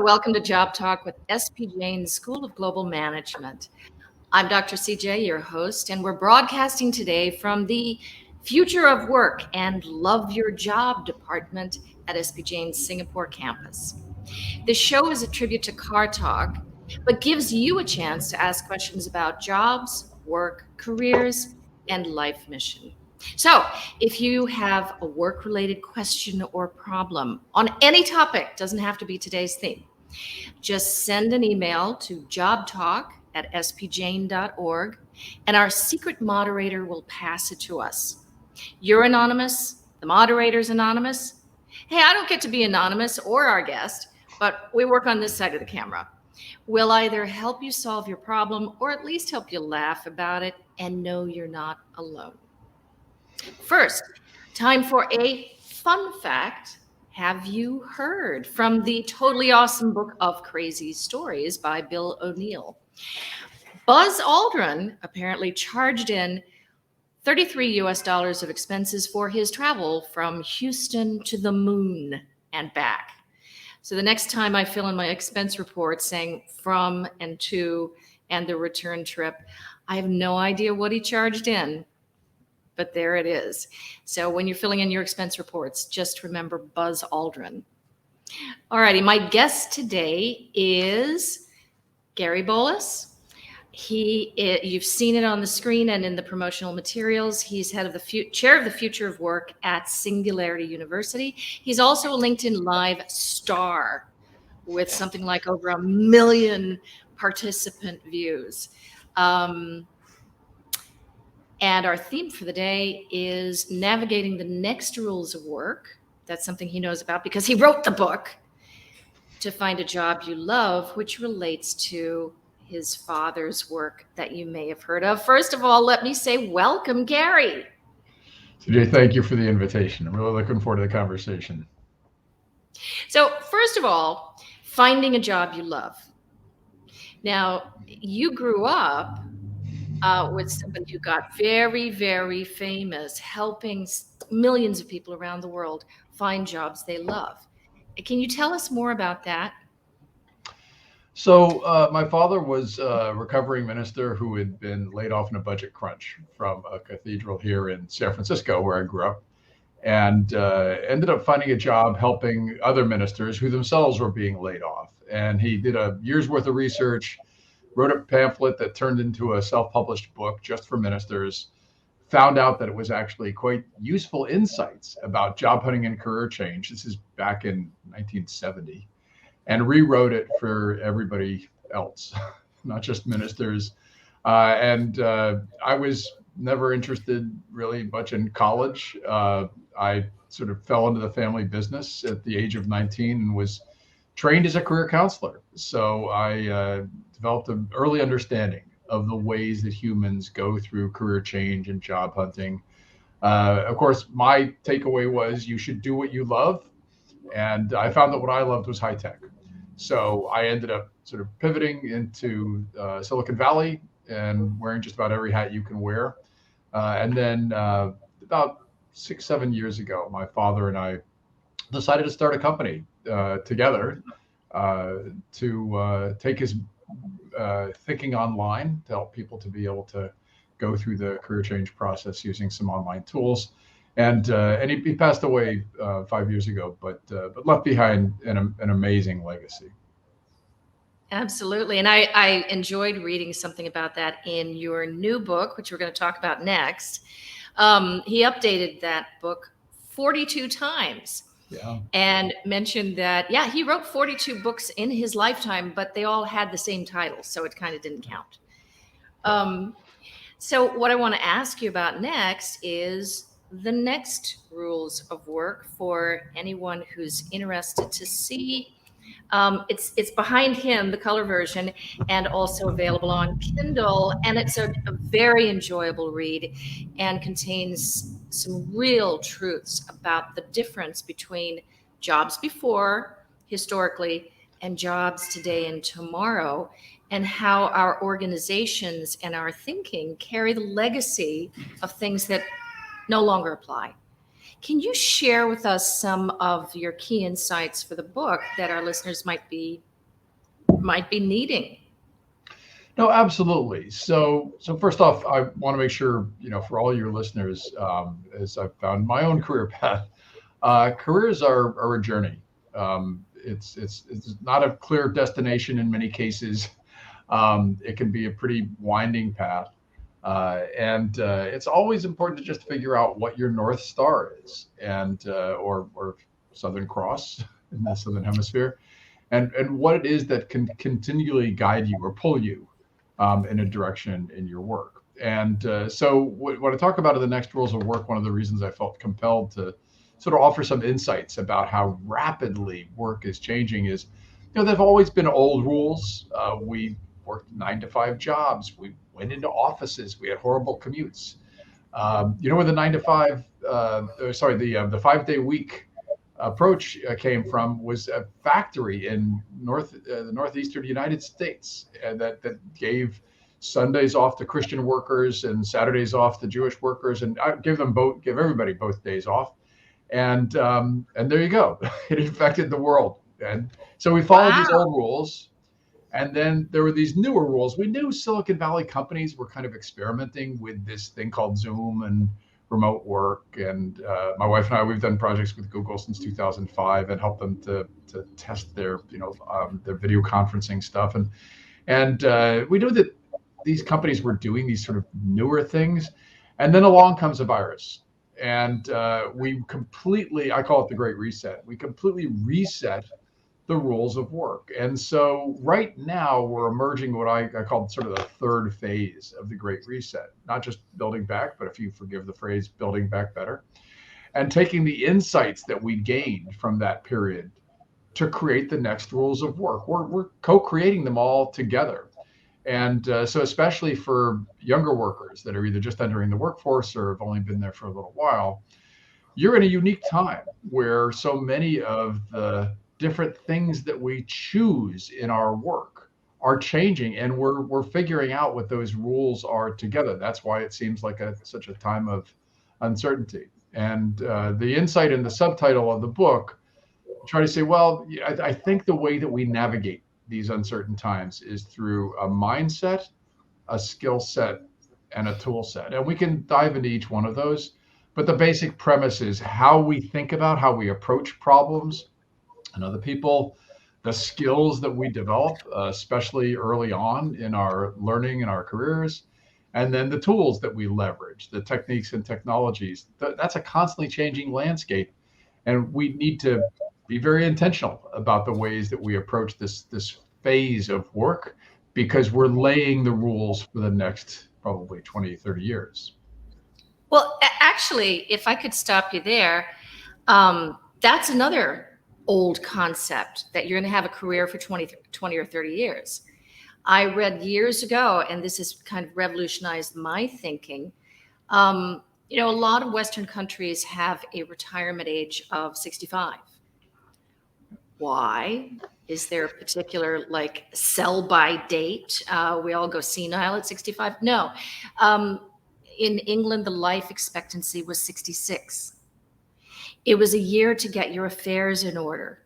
welcome to Job Talk with SP Jain School of Global Management. I'm Dr. CJ, your host, and we're broadcasting today from the Future of Work and Love Your Job department at SP Jain's Singapore campus. This show is a tribute to Car Talk, but gives you a chance to ask questions about jobs, work, careers, and life mission. So if you have a work-related question or problem on any topic, doesn't have to be today's theme, just send an email to jobtalk@spjain.org, and our secret moderator will pass it to us. You're anonymous, the moderator's anonymous. Hey, I don't get to be anonymous or our guest, but we work on this side of the camera. We'll either help you solve your problem or at least help you laugh about it and know you're not alone. First, time for a fun fact. Have you heard from the totally awesome book of crazy stories by Bill O'Neill? Buzz Aldrin apparently charged in $33 of expenses for his travel from Houston to the moon and back. So the next time I fill in my expense report saying from and to and the return trip, I have no idea what he charged in, but there it is. So when you're filling in your expense reports, just remember Buzz Aldrin. All righty, my guest today is Gary Bolles. You've seen it on the screen and in the promotional materials. He's head of the chair of the Future of Work at Singularity University. He's also a LinkedIn Live star with something like over 1 million participant views. And our theme for the day is navigating the next rules of work. That's something he knows about because he wrote the book, To Find a Job You Love, which relates to his father's work that you may have heard of. First of all, let me say welcome, Gary. CJ, thank you for the invitation. I'm really looking forward to the conversation. So first of all, finding a job you love. Now, you grew up with somebody who got very, very famous, helping millions of people around the world find jobs they love. Can you tell us more about that? So my father was a recovering minister who had been laid off in a budget crunch from a cathedral here in San Francisco, where I grew up, and ended up finding a job helping other ministers who themselves were being laid off. And he did a year's worth of research, wrote a pamphlet that turned into a self-published book just for ministers, found out that it was actually quite useful insights about job hunting and career change. This is back in 1970, and rewrote it for everybody else, not just ministers. I was never interested really much in college. I sort of fell into the family business at the age of 19 and was trained as a career counselor. So I developed an early understanding of the ways that humans go through career change and job hunting. Of course, my takeaway was you should do what you love. And I found that what I loved was high tech. So I ended up sort of pivoting into Silicon Valley and wearing just about every hat you can wear. And then about 6-7 years ago, my father and I decided to start a company together to take his thinking online to help people to be able to go through the career change process using some online tools. And he passed away 5 years ago, but left behind an amazing legacy. Absolutely. And I enjoyed reading something about that in your new book, which we're going to talk about next. He updated that book 42 times. Yeah. And mentioned that, yeah, he wrote 42 books in his lifetime, but they all had the same title, so it kind of didn't count. So what I want to ask you about next is the next rules of work for anyone who's interested to see. It's behind him, the color version, and also available on Kindle. And it's a very enjoyable read and contains some real truths about the difference between jobs before, historically, and jobs today and tomorrow, and how our organizations and our thinking carry the legacy of things that no longer apply. Can you share with us some of your key insights for the book that our listeners might be might be needing? No, absolutely. So first off, I want to make sure, for all your listeners, as I've found my own career path, careers are a journey. It's not a clear destination in many cases. It can be a pretty winding path. And it's always important to just figure out what your North Star is, and or Southern Cross in the Southern Hemisphere, and what it is that can continually guide you or pull you in a direction in your work. And so what I talk about in the next rules of work, one of the reasons I felt compelled to sort of offer some insights about how rapidly work is changing is, there've always been old rules. We worked 9 to 5 jobs. We went into offices. We had horrible commutes. Where the 9 to 5, the 5-day week approach came from was a factory in the northeastern United States that gave Sundays off to Christian workers and Saturdays off to Jewish workers, and give everybody both days off. And there you go. It infected the world. And so we followed these old rules. And then there were these newer rules. We knew Silicon Valley companies were kind of experimenting with this thing called Zoom and remote work. And my wife and I, we've done projects with Google since 2005 and helped them to test their video conferencing stuff. And we knew that these companies were doing these sort of newer things. And then along comes a virus. And we completely, I call it the Great Reset. We completely reset the rules of work. And so right now we're emerging what I call sort of the third phase of the Great Reset, not just building back, but if you forgive the phrase, building back better, and taking the insights that we gained from that period to create the next rules of work. We're co-creating them all together. And so especially for younger workers that are either just entering the workforce or have only been there for a little while, you're in a unique time where so many of the different things that we choose in our work are changing, and we're figuring out what those rules are together. That's why it seems like such a time of uncertainty. And the insight in the subtitle of the book, try to say, well, I think the way that we navigate these uncertain times is through a mindset, a skill set, and a tool set. And we can dive into each one of those. But the basic premise is how we think about, how we approach problems and other people, the skills that we develop, especially early on in our learning and our careers, and then the tools that we leverage, the techniques and technologies. That's a constantly changing landscape. And we need to be very intentional about the ways that we approach this phase of work, because we're laying the rules for the next probably 20, 30 years. Well, actually, if I could stop you there, that's another old concept, that you're going to have a career for 20 or 30 years. I read years ago, and this has kind of revolutionized my thinking. A lot of Western countries have a retirement age of 65. Why? Is there a particular sell-by date? We all go senile at 65? No. In England, the life expectancy was 66. It was a year to get your affairs in order.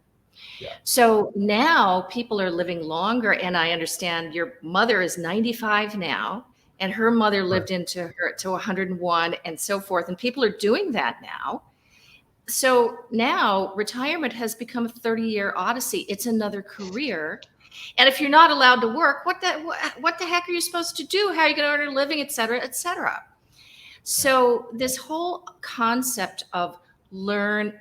Yeah. So now people are living longer, and I understand your mother is 95 now, and her mother lived into 101 and so forth, and people are doing that now. So now retirement has become a 30-year odyssey. It's another career. And if you're not allowed to work, what the heck are you supposed to do? How are you going to earn a living, et cetera, et cetera? So this whole concept of learn,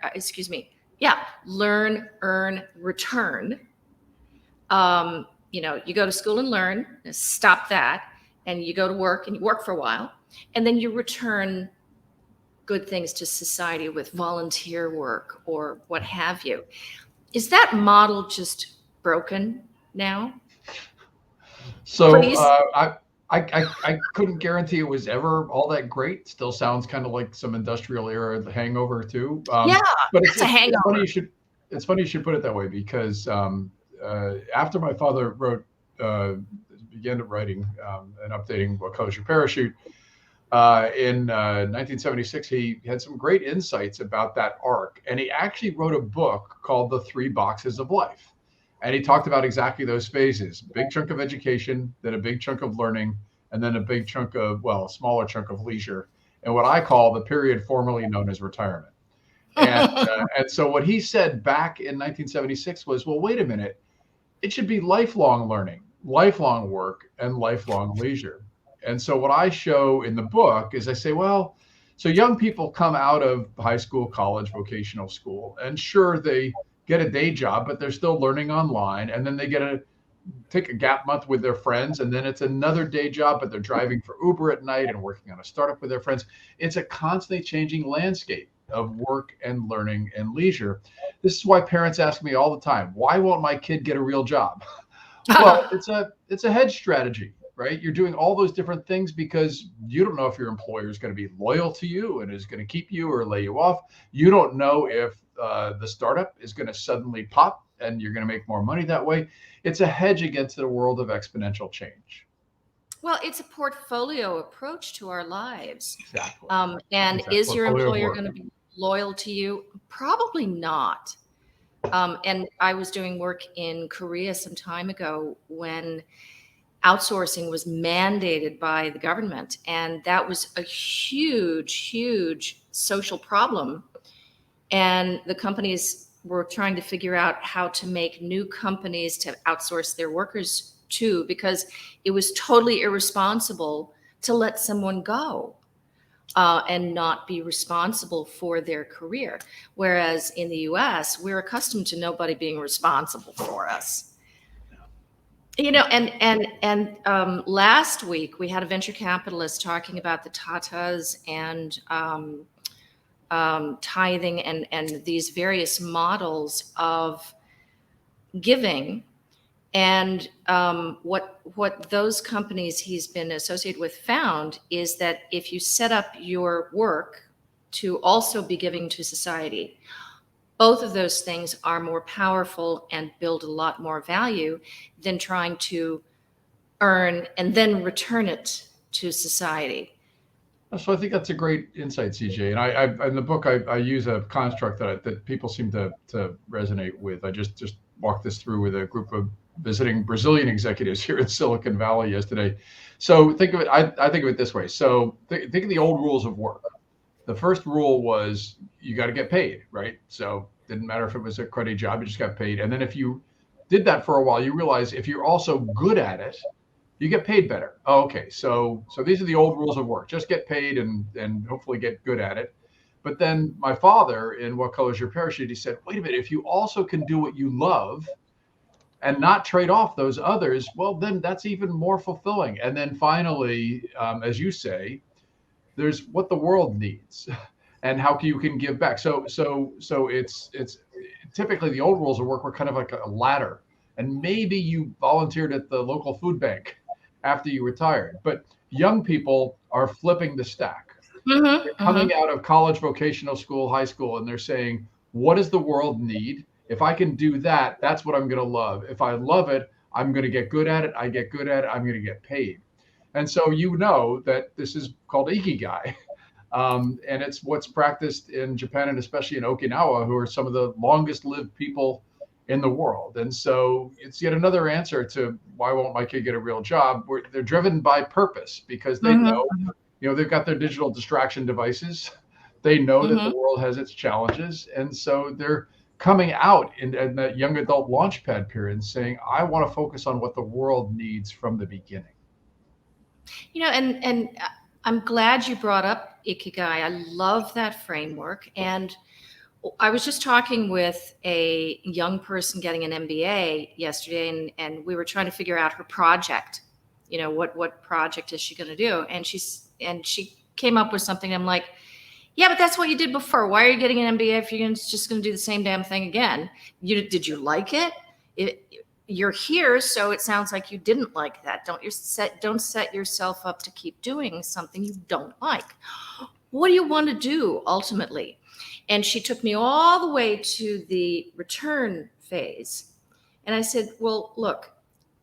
earn, return. You go to school and learn, stop that, and you go to work and you work for a while, and then you return good things to society with volunteer work or what have you. Is that model just broken now? So I couldn't guarantee it was ever all that great. Still sounds kind of like some industrial era The Hangover too. But it's a hangover. It's funny you should put it that way, because after my father began writing and updating What Colors Your Parachute in 1976, he had some great insights about that arc, and he actually wrote a book called The 3 Boxes of Life. And he talked about exactly those phases: big chunk of education, then a big chunk of learning, and then a big chunk of, well, a smaller chunk of leisure, and what I call the period formerly known as retirement. And so what he said back in 1976 was, well, wait a minute, it should be lifelong learning, lifelong work, and lifelong leisure. And so what I show in the book is I say, well, so young people come out of high school, college, vocational school, and sure, they get a day job, but they're still learning online. And then they take a gap month with their friends, and then it's another day job, but they're driving for Uber at night and working on a startup with their friends. It's a constantly changing landscape of work and learning and leisure. This is why parents ask me all the time, why won't my kid get a real job? Well, it's a hedge strategy, right? You're doing all those different things because you don't know if your employer is going to be loyal to you and is going to keep you or lay you off. You don't know if the startup is going to suddenly pop and you're going to make more money that way. It's a hedge against the world of exponential change. Well, it's a portfolio approach to our lives. Exactly. And Exactly. is your Portfolio of employer work. going to be loyal to you? Probably not. And I was doing work in Korea some time ago when outsourcing was mandated by the government. And that was a huge, huge social problem. And the companies were trying to figure out how to make new companies to outsource their workers to, because it was totally irresponsible to let someone go and not be responsible for their career. Whereas in the US, we're accustomed to nobody being responsible for us. You know, and last week we had a venture capitalist talking about the Tatas and tithing and these various models of giving. And what those companies he's been associated with found is that if you set up your work to also be giving to society, both of those things are more powerful and build a lot more value than trying to earn and then return it to society. So I think that's a great insight, CJ. And I in the book, I use a construct that people seem to resonate with. I just walked this through with a group of visiting Brazilian executives here in Silicon Valley yesterday. So think of it, I think of it this way. So think of the old rules of work. The first rule was you got to get paid, right? So it didn't matter if it was a cruddy job, you just got paid. And then if you did that for a while, you realize if you're also good at it, you get paid better. Oh, okay, so these are the old rules of work. Just get paid and hopefully get good at it. But then my father, in What Color Is Your Parachute, he said, wait a minute, if you also can do what you love and not trade off those others, well, then that's even more fulfilling. And then finally, as you say, there's what the world needs and how you can give back. So it's typically the old rules of work were kind of like a ladder. And maybe you volunteered at the local food bank after you retired. But young people are flipping the stack. They're coming out of college, vocational school, high school, and they're saying, what does the world need? If I can do that, that's what I'm going to love. If I love it, I'm going to get good at it. I get good at it, I'm going to get paid. And so you know that this is called Ikigai. And it's what's practiced in Japan and especially in Okinawa, who are some of the longest lived people in the world. And so it's yet another answer to why won't my kid get a real job? They're driven by purpose because they know, they've got their digital distraction devices. They know that the world has its challenges. And so they're coming out in that young adult launchpad period and saying, I want to focus on what the world needs from the beginning. And I'm glad you brought up Ikigai. I love that framework. And I was just talking with a young person getting an MBA yesterday, and we were trying to figure out her project. What project is she going to do? And she came up with something. I'm like, yeah, but that's what you did before. Why are you getting an MBA if you're just going to do the same damn thing again? Did you like it? You're here, so it sounds like you didn't like that. Don't set yourself up to keep doing something you don't like. What do you want to do ultimately? And she took me all the way to the return phase. And I said, well, look,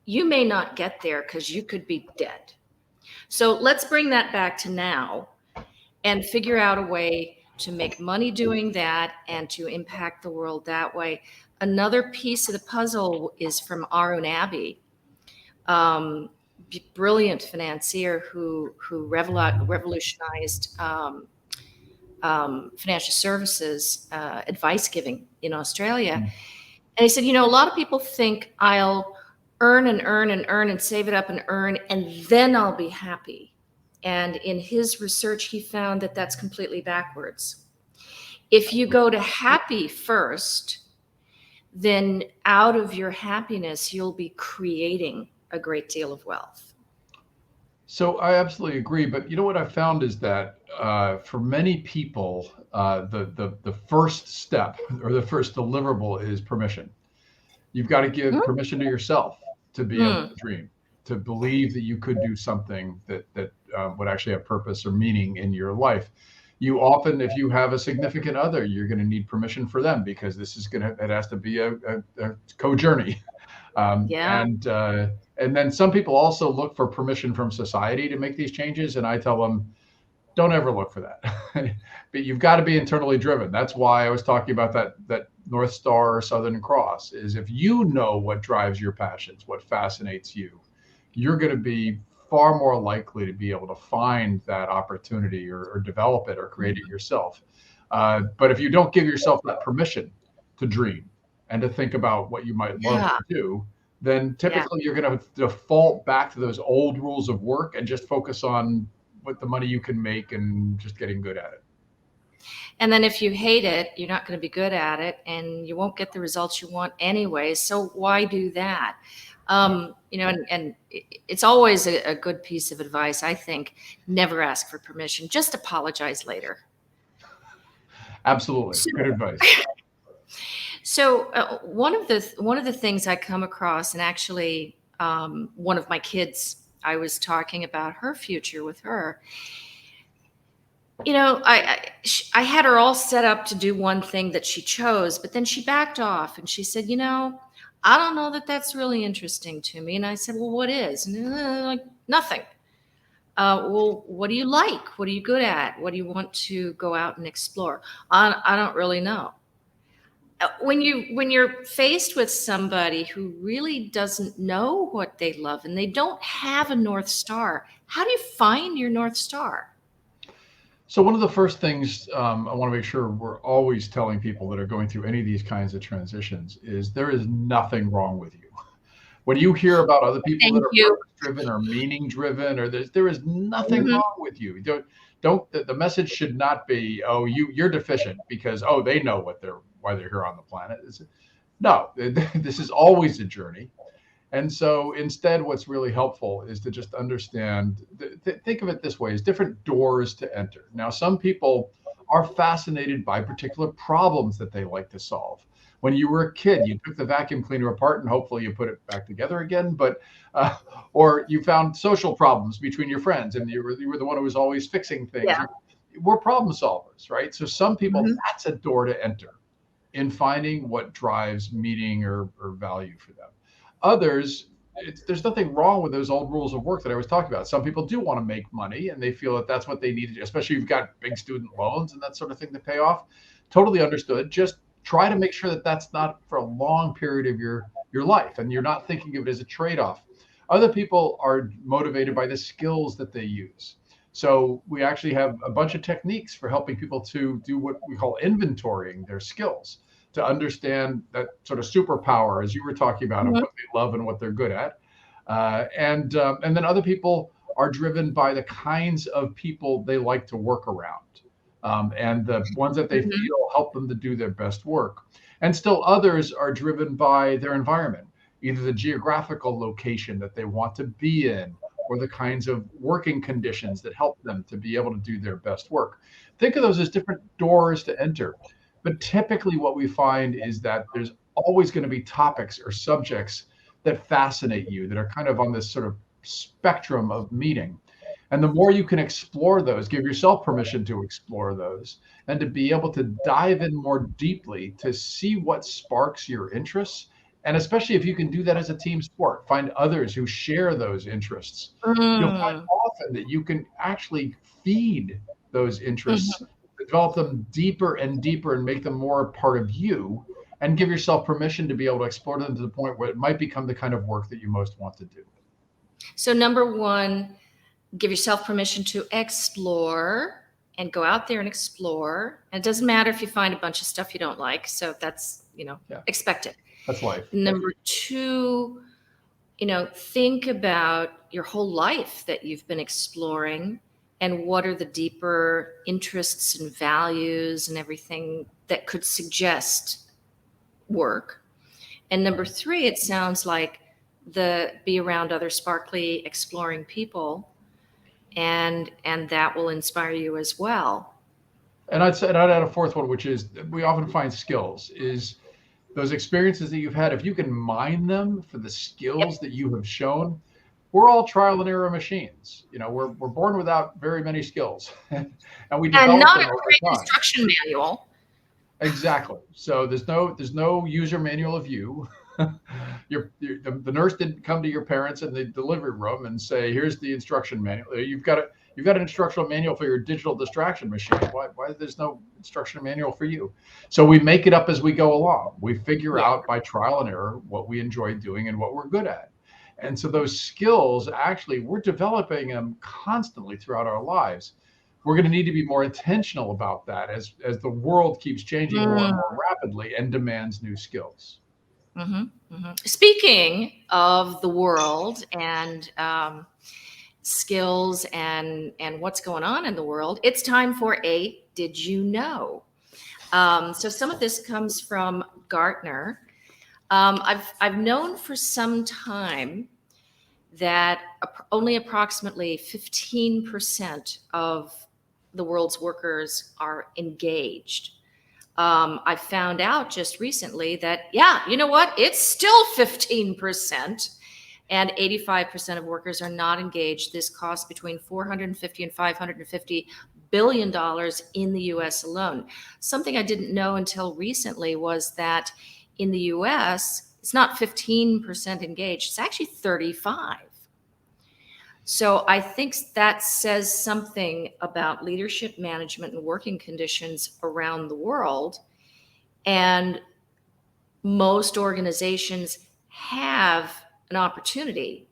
you may not get there because you could be dead. So let's bring that back to now and figure out a way to make money doing that and to impact the world that way. Another piece of the puzzle is from Arun Abbey, brilliant financier who revolutionized financial services advice giving in Australia. Mm. And he said, a lot of people think I'll earn and earn and earn and save it up and earn, and then I'll be happy. And in his research, he found that that's completely backwards. If you go to happy first, then out of your happiness, you'll be creating a great deal of wealth. So I absolutely agree. But you know what I found is that for many people, the first step or the first deliverable is permission. You've got to give permission to yourself to be able to dream, to believe that you could do something that would actually have purpose or meaning in your life. You often, if you have a significant other, you're going to need permission for them because it has to be a co-journey. And then some people also look for permission from society to make these changes. And I tell them, don't ever look for that. But you've got to be internally driven. That's why I was talking about that North Star or Southern Cross, is if you know what drives your passions, what fascinates you, you're going to be far more likely to be able to find that opportunity or develop it or create it yourself. But if you don't give yourself that permission to dream and to think about what you might love to do, then typically you're going to default back to those old rules of work and just focus on what the money you can make and just getting good at it. And then if you hate it, you're not going to be good at it and you won't get the results you want anyway. So why do that? And it's always a good piece of advice, I think. Never ask for permission. Just apologize later. Absolutely. Good advice. So one of the things I come across, and actually one of my kids, I was talking about her future with her. I had her all set up to do one thing that she chose, but then she backed off and she said, I don't know that that's really interesting to me. And I said, well, what is? And like, nothing. Well, what do you like? What are you good at? What do you want to go out and explore? I don't really know. When you're faced with somebody who really doesn't know what they love and they don't have a North Star, how do you find your North Star? So one of the first things I want to make sure we're always telling people that are going through any of these kinds of transitions is there is nothing wrong with you. When you hear about other people that are purpose-driven or meaning-driven, or there is nothing wrong with you. The message should not be, oh, you're deficient because they know why they're here on the planet. No, this is always a journey. And so instead, what's really helpful is to just understand, think of it this way, as different doors to enter. Now, some people are fascinated by particular problems that they like to solve. When you were a kid, you took the vacuum cleaner apart and hopefully you put it back together again, or you found social problems between your friends and you were the one who was always fixing things. Yeah. We're problem solvers, right? So some people, that's a door to enter in finding what drives meaning or value for them. Others, there's nothing wrong with those old rules of work that I was talking about. Some people do want to make money and they feel that that's what they need to do, especially if you've got big student loans and that sort of thing to pay off. Totally understood. Just try to make sure that that's not for a long period of your life and you're not thinking of it as a trade-off. Other people are motivated by the skills that they use. So we actually have a bunch of techniques for helping people to do what we call inventorying their skills, to understand that sort of superpower, as you were talking about, of what they love and what they're good at. And then other people are driven by the kinds of people they like to work around. And the ones that they feel help them to do their best work. And still others are driven by their environment, either the geographical location that they want to be in, or the kinds of working conditions that help them to be able to do their best work. Think of those as different doors to enter. But typically what we find is that there's always going to be topics or subjects that fascinate you, that are kind of on this sort of spectrum of meaning. And the more you can explore those, give yourself permission to explore those, and to be able to dive in more deeply to see what sparks your interests. And especially if you can do that as a team sport, find others who share those interests. You'll find often that you can actually feed those interests, develop them deeper and deeper and make them more a part of you, and give yourself permission to be able to explore them to the point where it might become the kind of work that you most want to do. So number one, give yourself permission to explore and go out there and explore. And it doesn't matter if you find a bunch of stuff you don't like. So that's, expected. That's life. Number two, think about your whole life that you've been exploring and what are the deeper interests and values and everything that could suggest work. And number three, it sounds like be around other sparkly, exploring people, and that will inspire you as well. And I'd add a fourth one, which is we often find skills is those experiences that you've had. If you can mine them for the skills that you have shown, we're all trial and error machines. We're born without very many skills, and we develop and not them a over great time. instruction manual. Exactly. So there's no user manual of you. The nurse didn't come to your parents in the delivery room and say, "Here's the instruction manual." You've got an instructional manual for your digital distraction machine. Why there's no instruction manual for you? So we make it up as we go along. We figure out by trial and error what we enjoy doing and what we're good at. And so those skills, actually, we're developing them constantly throughout our lives. We're going to need to be more intentional about that as the world keeps changing more and more rapidly and demands new skills. Mm-hmm, mm-hmm. Speaking of the world and skills and what's going on in the world, it's time for a Did You Know? So some of this comes from Gartner. I've known for some time that only approximately 15% of the world's workers are engaged. I found out just recently that, you know what? It's still 15%, and 85% of workers are not engaged. This costs between $450 and $550 billion in the US alone. Something I didn't know until recently was that in the US, it's not 15% engaged, it's actually 35%. So I think that says something about leadership, management, and working conditions around the world. And most organizations have an opportunity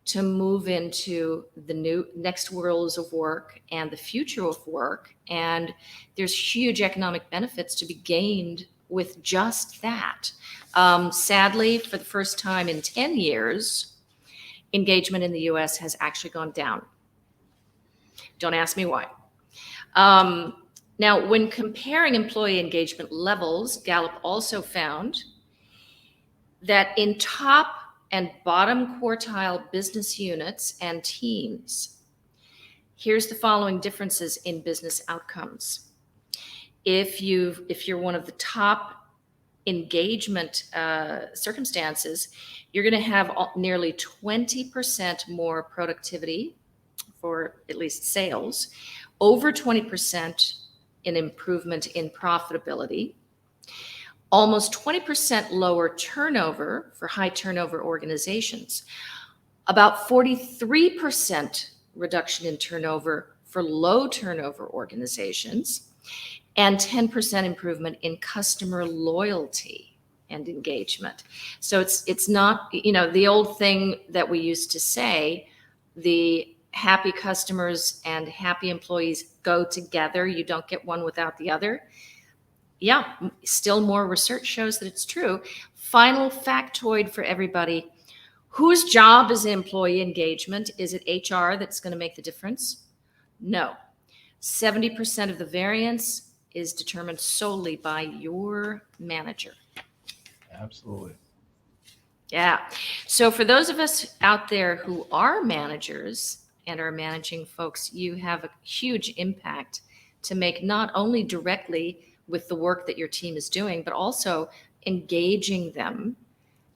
to move into the next worlds of work and the future of work. And there's huge economic benefits to be gained with just that. Sadly, for the first time in 10 years, engagement in the US has actually gone down. Don't ask me why. Now, when comparing employee engagement levels, Gallup also found that in top and bottom quartile business units and teams, here's the following differences in business outcomes. If you're one of the top engagement circumstances, you're going to have nearly 20% more productivity for at least sales, over 20% in improvement in profitability, almost 20% lower turnover for high turnover organizations, about 43% reduction in turnover for low turnover organizations, and 10% improvement in customer loyalty and engagement. So it's not, the old thing that we used to say, the happy customers and happy employees go together. You don't get one without the other. Yeah, still more research shows that it's true. Final factoid for everybody. Whose job is employee engagement? Is it HR that's going to make the difference? No. 70% of the variance is determined solely by your manager. Absolutely. Yeah. So for those of us out there who are managers and are managing folks, you have a huge impact to make, not only directly with the work that your team is doing, but also engaging them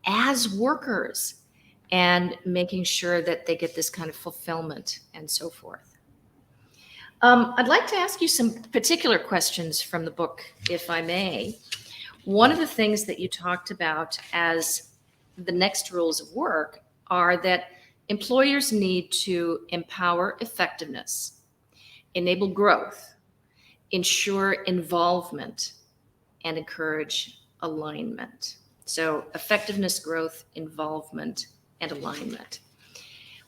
as workers and making sure that they get this kind of fulfillment and so forth. I'd like to ask you some particular questions from the book, if I may. One of the things that you talked about as the next rules of work are that employers need to empower effectiveness, enable growth, ensure involvement, and encourage alignment. So effectiveness, growth, involvement, and alignment.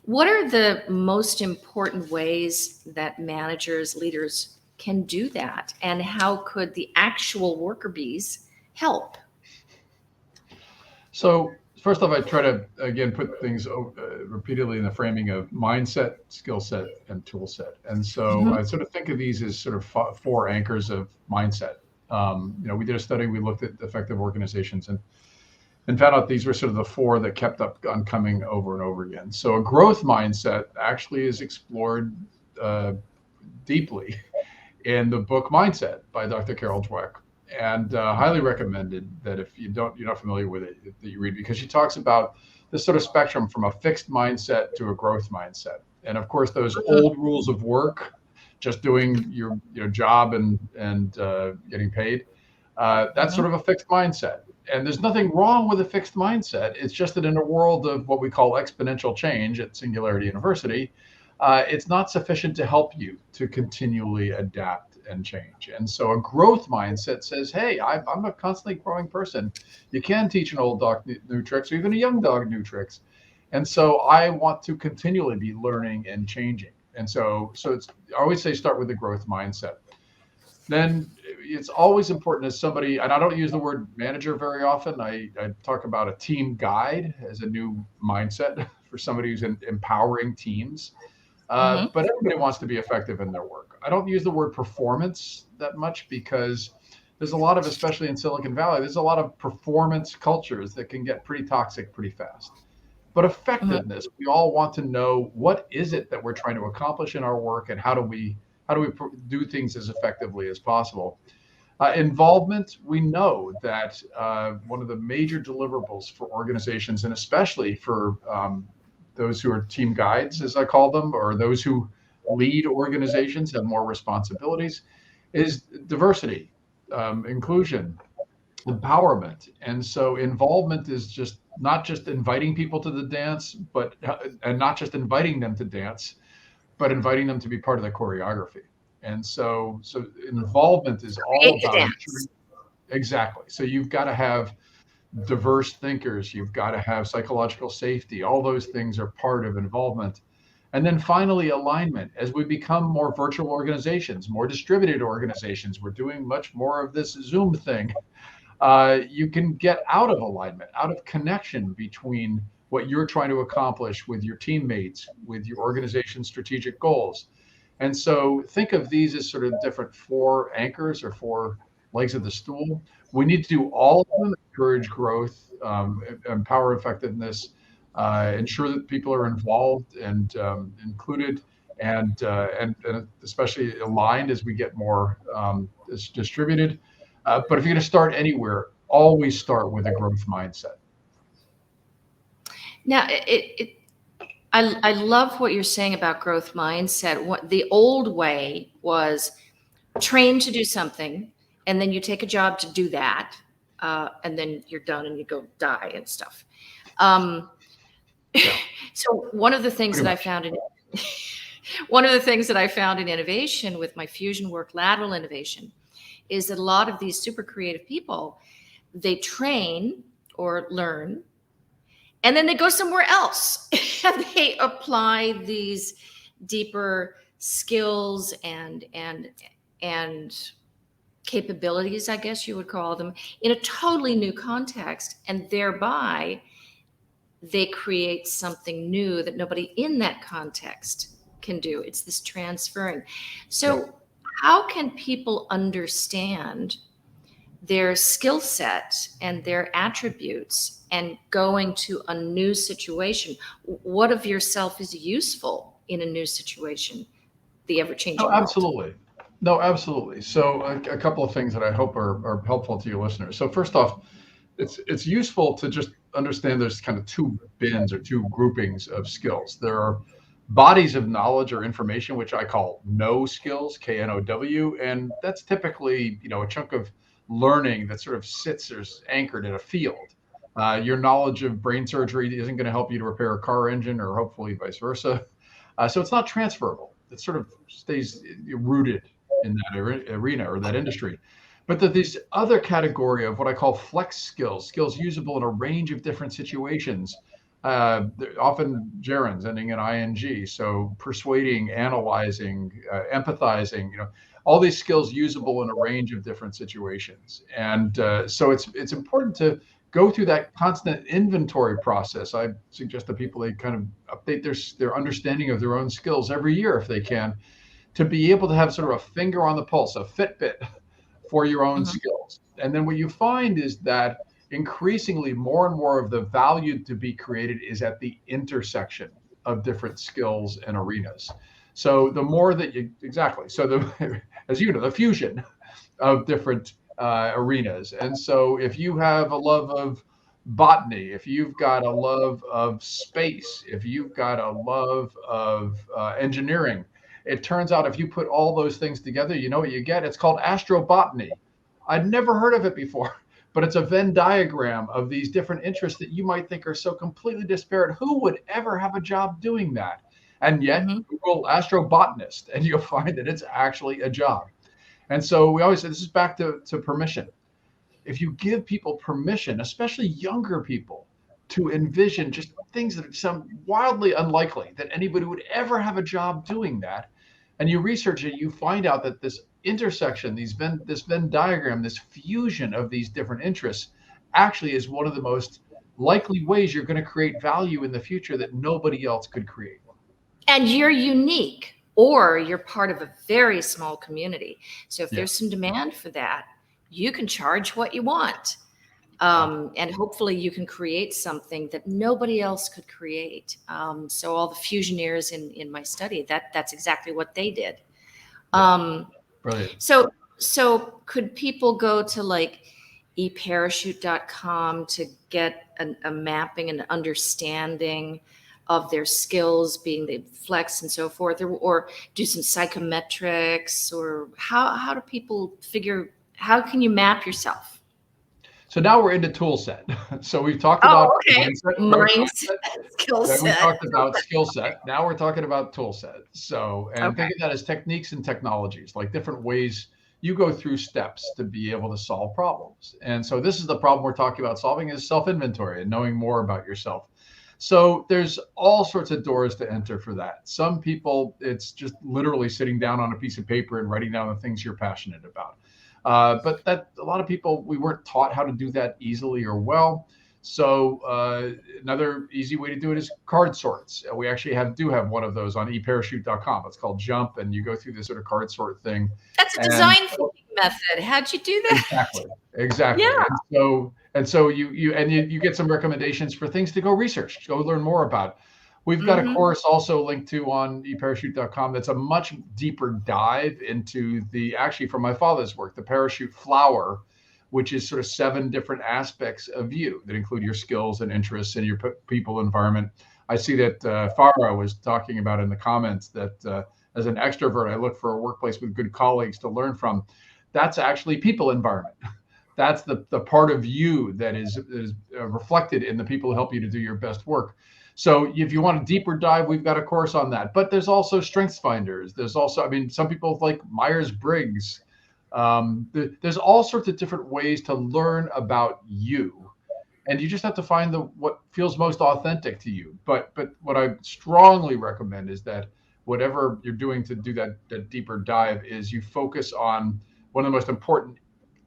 What are the most important ways that managers, leaders can do that? And how could the actual worker bees help? So first off, I try to, again, put things repeatedly in the framing of mindset, skill set, and tool set. And so Mhm. I sort of think of these as sort of four anchors of mindset. We did a study, we looked at effective organizations and found out these were sort of the four that kept up on coming over and over again. So a growth mindset actually is explored uh, deeply in the book Mindset by Dr. Carol Dweck, and highly recommended that if you're not familiar with it, that you read, because she talks about this sort of spectrum from a fixed mindset to a growth mindset. And of course, those old rules of work, just doing your job and getting paid, that's Mhm. sort of a fixed mindset. And there's nothing wrong with a fixed mindset. It's just that in a world of what we call exponential change at Singularity University, it's not sufficient to help you to continually adapt and change. And so a growth mindset says, hey, I'm a constantly growing person. You can teach an old dog new tricks, or even a young dog new tricks. And so I want to continually be learning and changing. And so it's, I always say, start with the growth mindset. Then it's always important as somebody, and I don't use the word manager very often. I talk about a team guide as a new mindset for somebody who's empowering teams. Mhm. But everybody wants to be effective in their work. I don't use the word performance that much because there's a lot of, especially in Silicon Valley, there's a lot of performance cultures that can get pretty toxic pretty fast. But Mhm. effectiveness, we all want to know what is it that we're trying to accomplish in our work, and how do we do things as effectively as possible. Involvement, we know that one of the major deliverables for organizations, and especially for those who are team guides, as I call them, or those who lead organizations, have more responsibilities, is diversity, inclusion, empowerment. And so involvement is just not just inviting people to the dance, but and not just inviting them to dance, but inviting them to be part of the choreography. And so involvement is all Create the about dance. ensuring. Exactly. So you've got to have diverse thinkers, you've got to have psychological safety. All those things are part of involvement. And then finally, alignment. As we become more virtual organizations, more distributed organizations, we're doing much more of this Zoom thing. You can get out of alignment, out of connection between what you're trying to accomplish with your teammates, with your organization's strategic goals. And so think of these as sort of different four anchors or four legs of the stool. We need to do all of them: encourage growth, empower effectiveness, ensure that people are involved and included, and especially aligned as we get more distributed. But if you're going to start anywhere, always start with a growth mindset. Now, I love what you're saying about growth mindset. What the old way was train to do something, and then you take a job to do that, and then you're done and you go die and stuff. Um, Yeah, so one of the things pretty that I much. found in one of the things that I found in innovation with my fusion work, lateral innovation, is that a lot of these super creative people, they train or learn, and then they go somewhere else and they apply these deeper skills and capabilities, I guess you would call them, in a totally new context, and thereby they create something new that nobody in that context can do. It's this transferring. Yeah. So how can people understand their skill set and their attributes and going to a new situation? What of yourself is useful in a new situation, the ever No, changing world? absolutely. No, absolutely. So a couple of things that I hope are helpful to your listeners. So first off, it's useful to just understand there's kind of two bins or two groupings of skills. There are bodies of knowledge or information, which I call know skills, KNOW, and that's typically a chunk of learning that sort of sits or is anchored in a field. Your knowledge of brain surgery isn't going to help you to repair a car engine, or hopefully vice versa. So it's not transferable. It sort of stays rooted in that arena or that industry. But there's this other category of what I call flex skills, skills usable in a range of different situations. They're often gerunds ending in ing, so persuading, analyzing, empathizing, all these skills usable in a range of different situations. And so it's important to go through that constant inventory process. I suggest to people they kind of update their understanding of their own skills every year if they can, to be able to have sort of a finger on the pulse, a Fitbit for your own Mhm. skills. And then what you find is that increasingly more and more of the value to be created is at the intersection of different skills and arenas. So the more that you, exactly, so the, as you know, the fusion of different arenas. And so if you have a love of botany, if you've got a love of space, if you've got a love of engineering, it turns out if you put all those things together, you know what you get? It's called astrobotany. I'd never heard of it before, but it's a Venn diagram of these different interests that you might think are so completely disparate. Who would ever have a job doing that? And yet, Mhm. Google astrobotanist, and you'll find that it's actually a job. And so we always say this is back to permission. If you give people permission, especially younger people, to envision just things that sound wildly unlikely that anybody would ever have a job doing that, and you research it, you find out that this intersection, this Venn diagram, this fusion of these different interests actually is one of the most likely ways you're going to create value in the future that nobody else could create. And you're unique, or you're part of a very small community. So if Yeah. there's some demand for that, you can charge what you want. Wow. And hopefully you can create something that nobody else could create. So all the fusioneers in my study, that's exactly what they did. Yeah. Um, Brilliant. so could people go to like eparachute.com to get a mapping and understanding of their skills, being the flex and so forth, or do some psychometrics, or how do people figure, how can you map yourself? So now we're into tool set. So we've talked about Oh, okay. mindset, growth Mindset, mindset. skill Then we set. talked about skill set. Now we're talking about tool set. So, and Okay. think of that as techniques and technologies, like different ways you go through steps to be able to solve problems. And so this is the problem we're talking about solving is self-inventory and knowing more about yourself. So there's all sorts of doors to enter for that. Some people, it's just literally sitting down on a piece of paper and writing down the things you're passionate about. But that a lot of people, we weren't taught how to do that easily or well. So another easy way to do it is card sorts. We actually do have one of those on eparachute.com. It's called Jump, and you go through this sort of card sort thing. That's a And design thinking method. How'd you do that? exactly. Yeah. And so you get some recommendations for things to go research, go learn more about. We've got a Hmm. course also linked to on eparachute.com that's a much deeper dive into actually from my father's work, the parachute flower, which is sort of 7 different aspects of you that include your skills and interests and your people environment. I see that Farah was talking about in the comments that as an extrovert, I look for a workplace with good colleagues to learn from. That's actually people environment. That's the part of you that is reflected in the people who help you to do your best work. So if you want a deeper dive, we've got a course on that. But there's also strengths finders. There's also, I mean, some people like Myers-Briggs. There's all sorts of different ways to learn about you, and you just have to find what feels most authentic to you. But what I strongly recommend is that whatever you're doing to do that deeper dive is you focus on one of the most important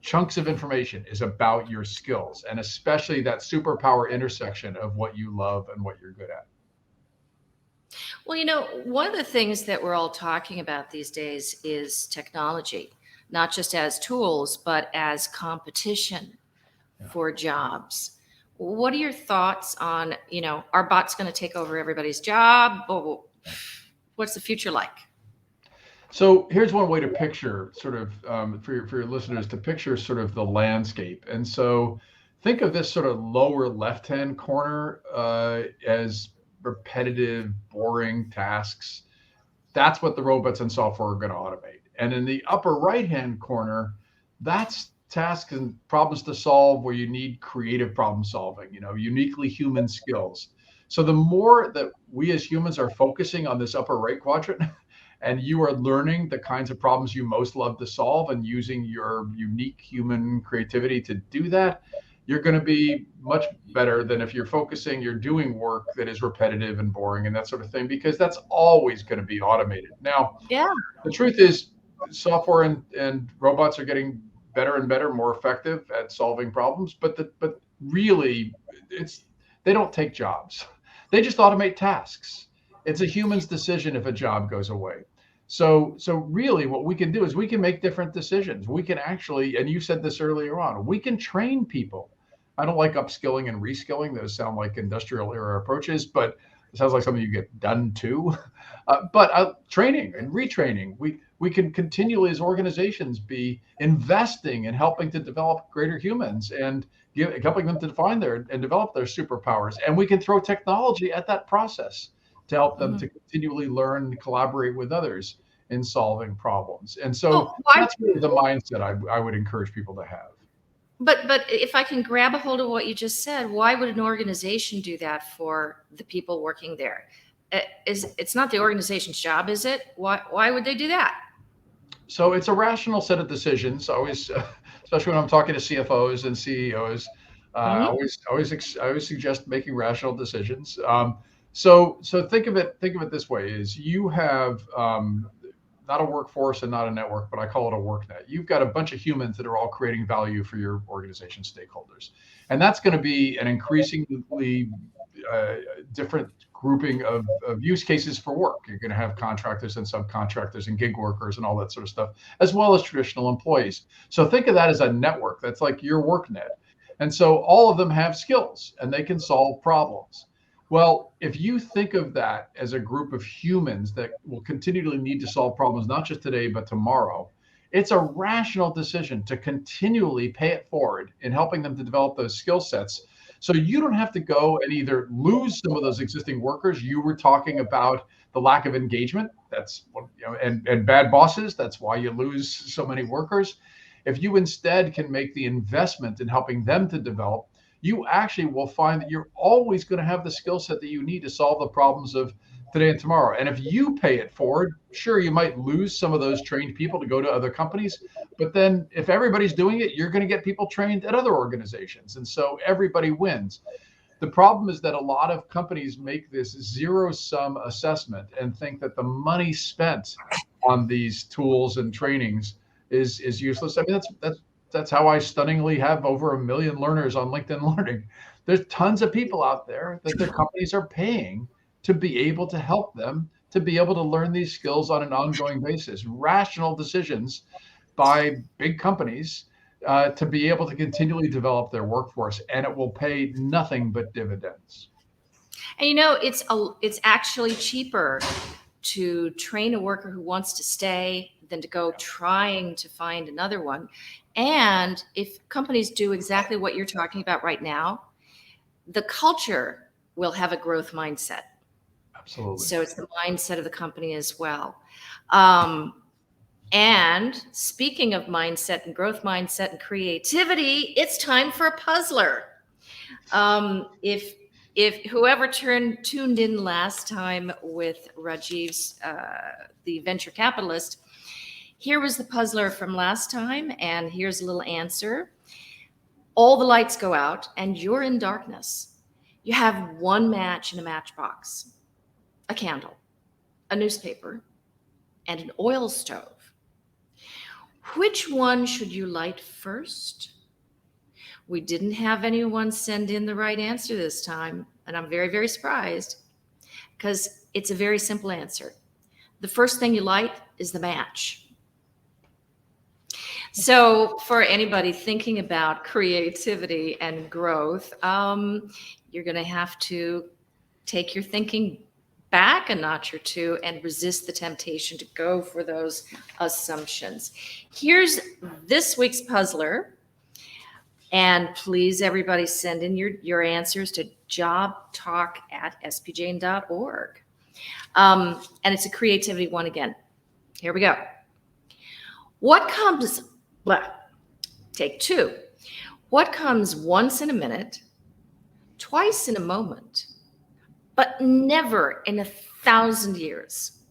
chunks of information is about your skills, and especially that superpower intersection of what you love and what you're good at. Well, one of the things that we're all talking about these days is technology, not just as tools, but as competition Yeah. for jobs. What are your thoughts on, are bots going to take over everybody's job? Or what's the future like? So here's one way to picture sort of for your listeners to picture sort of the landscape. And so think of this sort of lower left-hand corner as repetitive, boring tasks. That's what the robots and software are going to automate. And in the upper right-hand corner, that's tasks and problems to solve where you need creative problem solving, uniquely human skills. So the more that we as humans are focusing on this upper right quadrant, and you are learning the kinds of problems you most love to solve and using your unique human creativity to do that, you're going to be much better than if you're doing work that is repetitive and boring and that sort of thing, because that's always going to be automated. Now, Yeah. the truth is, software and robots are getting better and better, more effective at solving problems, but really, they don't take jobs. They just automate tasks. It's a human's decision if a job goes away. So really what we can do is we can make different decisions. We can actually, and you said this earlier on, we can train people. I don't like upskilling and reskilling. Those sound like industrial era approaches, but it sounds like something you get done too. But training and retraining, we can continually, as organizations, be investing in helping to develop greater humans and helping them to define and develop their superpowers. And we can throw technology at that process to help them to continually learn and collaborate with others in solving problems. And so Well, why? that's really the mindset I would encourage people to have. But if I can grab a hold of what you just said, why would an organization do that for the people working there? It's not the organization's job, is it? Why would they do that? So it's a rational set of decisions. Always, especially when I'm talking to CFOs and CEOs, I always suggest making rational decisions. So think of it this way: is you have not a workforce and not a network, but I call it a work net. You've got a bunch of humans that are all creating value for your organization stakeholders, and that's going to be an increasingly different grouping of use cases for work. You're going to have contractors and subcontractors and gig workers and all that sort of stuff, as well as traditional employees. So think of that as a network. That's like your work net. And so all of them have skills and they can solve problems. Well, if you think of that as a group of humans that will continually need to solve problems, not just today, but tomorrow, it's a rational decision to continually pay it forward in helping them to develop those skill sets. So you don't have to go and either lose some of those existing workers. You were talking about the lack of engagement. That's and bad bosses. That's why you lose so many workers. If you instead can make the investment in helping them to develop, you actually will find that you're always going to have the skill set that you need to solve the problems of today and tomorrow. And if you pay it forward, sure, you might lose some of those trained people to go to other companies. But then if everybody's doing it, you're going to get people trained at other organizations. And so everybody wins. The problem is that a lot of companies make this zero-sum assessment and think that the money spent on these tools and trainings is useless. I mean, that's how I stunningly have over 1 million learners on LinkedIn Learning. There's tons of people out there that their companies are paying to be able to help them to be able to learn these skills on an ongoing basis. Rational decisions by big companies to be able to continually develop their workforce, and it will pay nothing but dividends. And it's actually cheaper to train a worker who wants to stay than to go trying to find another one. And if companies do exactly what you're talking about right now, the culture will have a growth mindset. Absolutely. So it's the mindset of the company as well. And speaking of mindset and growth mindset and creativity, it's time for a puzzler. If whoever tuned in last time with Rajiv's, the venture capitalist, here was the puzzler from last time, and here's a little answer. All the lights go out, and you're in darkness. You have one match in a matchbox, a candle, a newspaper, and an oil stove. Which one should you light first? We didn't have anyone send in the right answer this time, and I'm very, very surprised because it's a very simple answer. The first thing you light is the match. So for anybody thinking about creativity and growth, you're going to have to take your thinking back a notch or two and resist the temptation to go for those assumptions. Here's this week's puzzler. And please, everybody, send in your answers to jobtalk@spjane.org. And it's a creativity one again. Here we go. What comes, take two. What comes once in a minute, twice in a moment, but never in 1,000 years?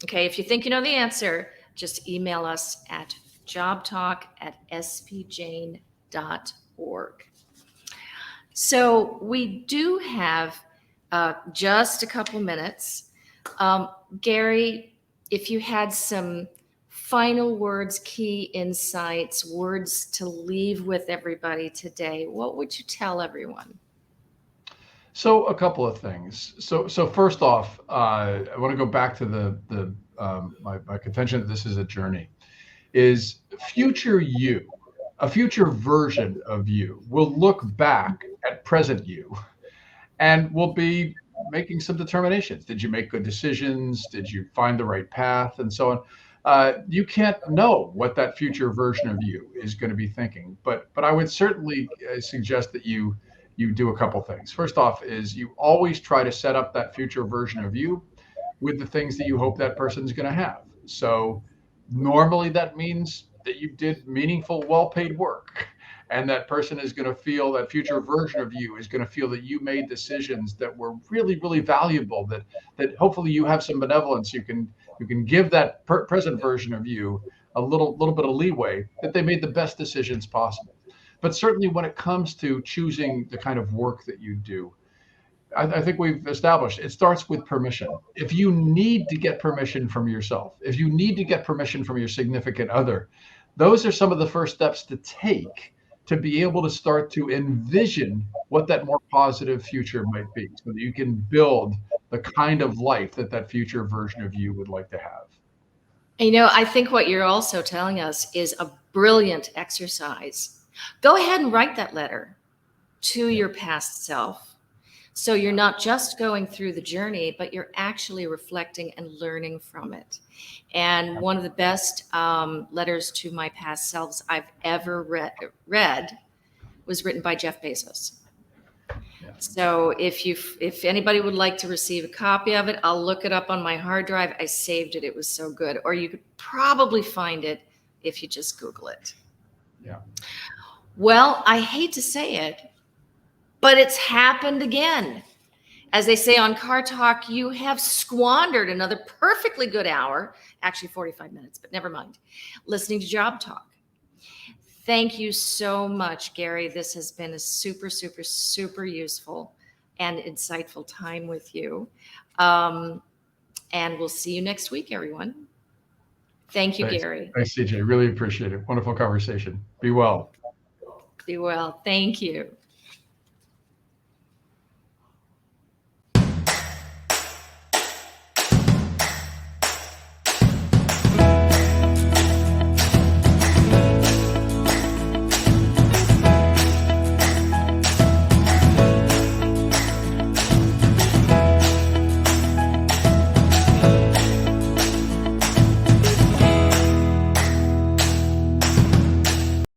Okay, if you think you know the answer, just email us at jobtalk@spjane.org. So we do have just a couple minutes. Gary, if you had some final words, key insights, words to leave with everybody today, what would you tell everyone? So a couple of things. So first off, I want to go back to my contention that this is a journey. Is future you, a future version of you, will look back at present you and will be making some determinations. Did you make good decisions? Did you find the right path, and so on? You can't know what that future version of you is going to be thinking, but I would certainly suggest that you do a couple things. First off, is you always try to set up that future version of you with the things that you hope that person's going to have. So normally that means that you did meaningful, well-paid work. And that person is going to feel, that future version of you is going to feel that you made decisions that were really, really valuable, that hopefully you have some benevolence. You can give that present version of you a little bit of leeway, that they made the best decisions possible. But certainly when it comes to choosing the kind of work that you do, I think we've established it starts with permission. If you need to get permission from yourself, if you need to get permission from your significant other, those are some of the first steps to take to be able to start to envision what that more positive future might be, so that you can build the kind of life that that future version of you would like to have. I think what you're also telling us is a brilliant exercise. Go ahead and write that letter to your past self. So you're not just going through the journey, but you're actually reflecting and learning from it. And one of the best letters to my past selves I've ever read was written by Jeff Bezos. Yeah. So if anybody would like to receive a copy of it, I'll look it up on my hard drive. I saved it. It was so good. Or you could probably find it if you just Google it. Yeah. Well, I hate to say it, but it's happened again. As they say on Car Talk, you have squandered another perfectly good hour, actually 45 minutes, but never mind, listening to Job Talk. Thank you so much, Gary. This has been a super, super, super useful and insightful time with you. And we'll see you next week, everyone. Thank you, Thanks. Gary. Thanks, CJ. Really appreciate it. Wonderful conversation. Be well. Be well. Thank you.